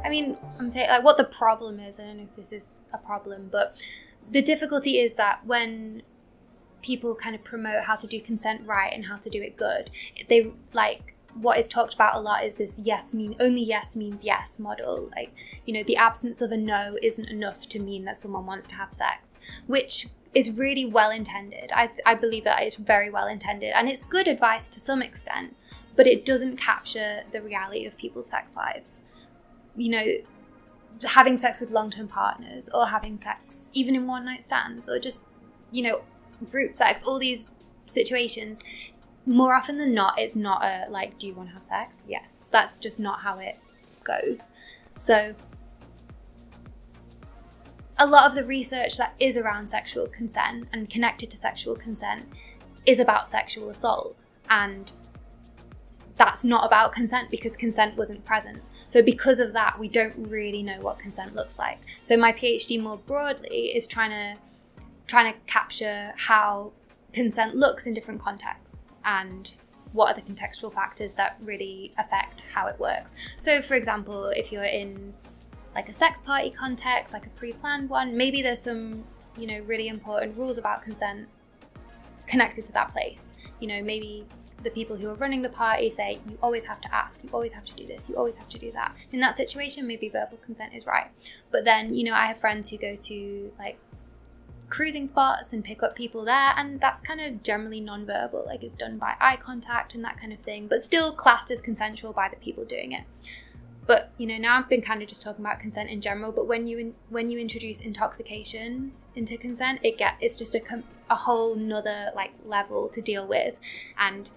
I mean, I'm saying like what the problem is. I don't know if this is a problem, but the difficulty is that when people kind of promote how to do consent right and how to do it good, they like what is talked about a lot is this only yes means yes model. Like, you know, the absence of a no isn't enough to mean that someone wants to have sex, which is really well intended. I believe that it's very well intended and it's good advice to some extent, but it doesn't capture the reality of people's sex lives. You know, having sex with long-term partners, or having sex even in one-night stands, or just, you know, group sex, all these situations, more often than not, it's not a like, do you want to have sex? Yes. That's just not how it goes. So a lot of the research that is around sexual consent and connected to sexual consent is about sexual assault, and that's not about consent because consent wasn't present. So because of that, we don't really know what consent looks like. So my PhD more broadly is trying to capture how consent looks in different contexts and what are the contextual factors that really affect how it works. So for example, if you're in like a sex party context, like a pre-planned one, maybe there's some, you know, really important rules about consent connected to that place. You know, maybe the people who are running the party say, you always have to ask, you always have to do this, you always have to do that. In that situation, maybe verbal consent is right. But then, you know, I have friends who go to like cruising spots and pick up people there, and that's kind of generally non-verbal, like it's done by eye contact and that kind of thing, but still classed as consensual by the people doing it. But, you know, now I've been kind of just talking about consent in general, but when you introduce intoxication into consent, it's just a whole nother like level to deal with. And,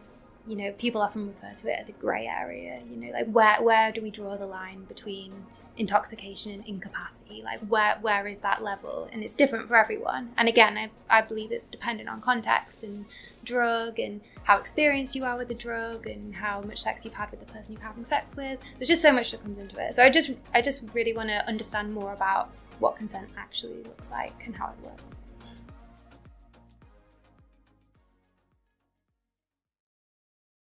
you know, people often refer to it as a grey area, you know, like where do we draw the line between intoxication and incapacity? Like where is that level? And it's different for everyone. And again, I believe it's dependent on context and drug and how experienced you are with the drug and how much sex you've had with the person you're having sex with. There's just so much that comes into it. So I just really want to understand more about what consent actually looks like and how it works.